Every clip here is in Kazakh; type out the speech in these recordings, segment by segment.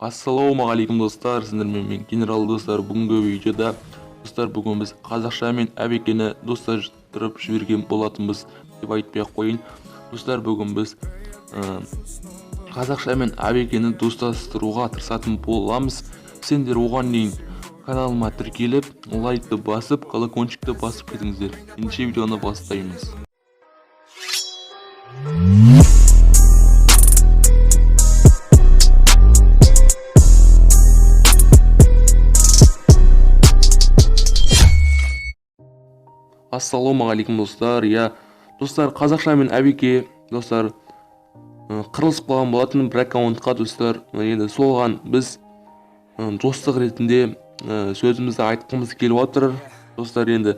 Ассалаумағалейкум достар, сіздермен мен генерал достар. Бүгінгі видеода достар, бүгін біз қазақша мен әбекені достастырып жіберген болатынбыз деп айтпай-ақ қояйын. Достар, бүгін біз қазақша мен әбекені достастыруға тырысатын боламыз. Сендер оған дейін каналыма тіркеліп, лайкты басып, колокольчикті басып кетіңіздер. Ендеше видеоны бастаймыз. Ассалаумағалейкум достар. Достар, қазақша мен әбеке достар қырылысып қалған болатын бір аккаунтқа достар. Енді соған біз достық ретінде сөзімізді айтқымыз келіп отыр. Достар, енді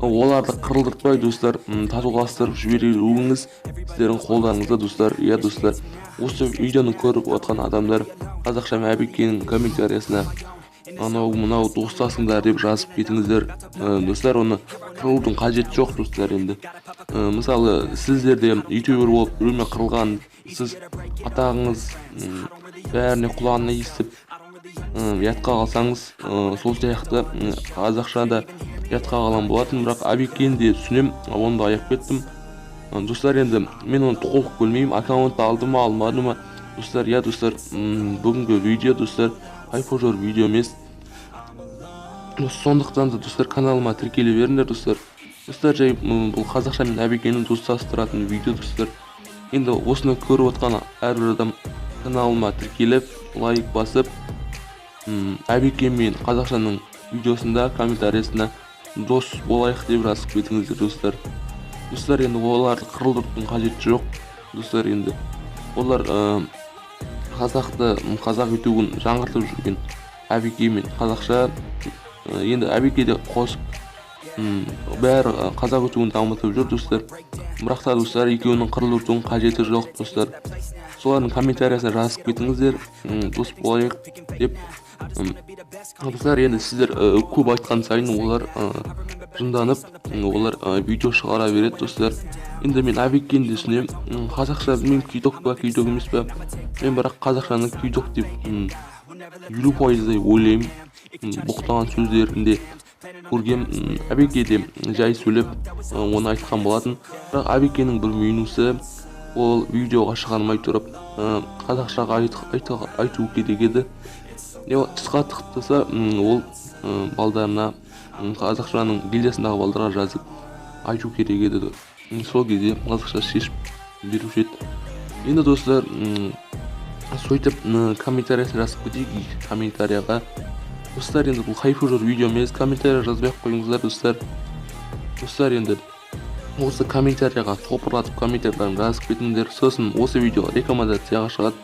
оларды қырылдыртпай достар, татуластырып жіберуіңіз сіздердің қолдарыңызда достар. Достар, осы видеоны көріп отқан адамдар қазақша мен әбекенің комментариясына анау-мынау достасыңдар деп жазып кетіңіздер. Достар, оны қырылудың қажеті жоқ достар. Енді мысалы сіздерде ютубер болып біреумен қырылған, сіз атағыңыз бәріне құлағына естіп ұятқа қалсаңыз, сол сияқты қазақшада ұятқа қалған болатын. Бірақ әбекені де түсінем, оны да аяп кеттім. Достар, енді мен оны толық білмеймін, аккаунтты алды ма алмады ма достар. Достар, бүгінгі видео достар хайпожор видео емес. Сондықтан да достар, каналыма тіркеле беріңдер достар. Достар, жай бұл қазақша мен әбекені достастыратын видео достар. Енді осыны көріп отқан әрбір адам каналыма тіркеліп, лайк басып, әбеке мен қазақшаның видеосында комментариясына дос болайық деп жазып кетіңіздер достар. Достар, енді оларды қырылдырудың қажеті жоқ достар. Енді олар қазақ ютубын жаңғыртып жүрген әбеке мен қазақша, енді әбеке де қосып бәрі қазақ ютубын дамытып жүр достар. Бірақ та достар, екеуінің қырылдырудың қажеті жоқ достар. Солардың комментариясына жазып кетіңіздер, дос болайық деп. Достар, енді сіздер көп айтқан сайын олар жынданып, олар видео шығара береді достар. Енді мен әбекені де түсінем, қазақша мен күйдок па, күйдок емес па, мен бірақ қазақшаны күйдок деп 50% ойлаймын. Боқтаған сөздерінде көргем, әбеке де жай сөйлеп оны айтқан болатын. Бірақ әбекенің бір минусы, ол видеоға шығармай тұрып қазақшаға айту керек еді. Тысқа тықтаса, ол балдарына, қазақшаның гильдиясындағы балдарға жазып айту керек еді. Сол кезде қазақша шешіп беруші еді. Енді достар, сөйтіп комментариясын жазып кетейік комментарияға. Достар, енді бұл хайпожор видео емес, комментария жазбай қойыңыздар достар. Достар, енді осы комментарияға топырлатып комментарияларын жазып кетіңдер. Сосын осы видео рекомендацияға шығады.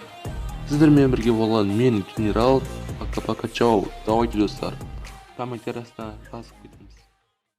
Сіздермен бірге болған мен генерал. Пока-пока, чао. Давайте достар, комментариясына жазып кетіңдер.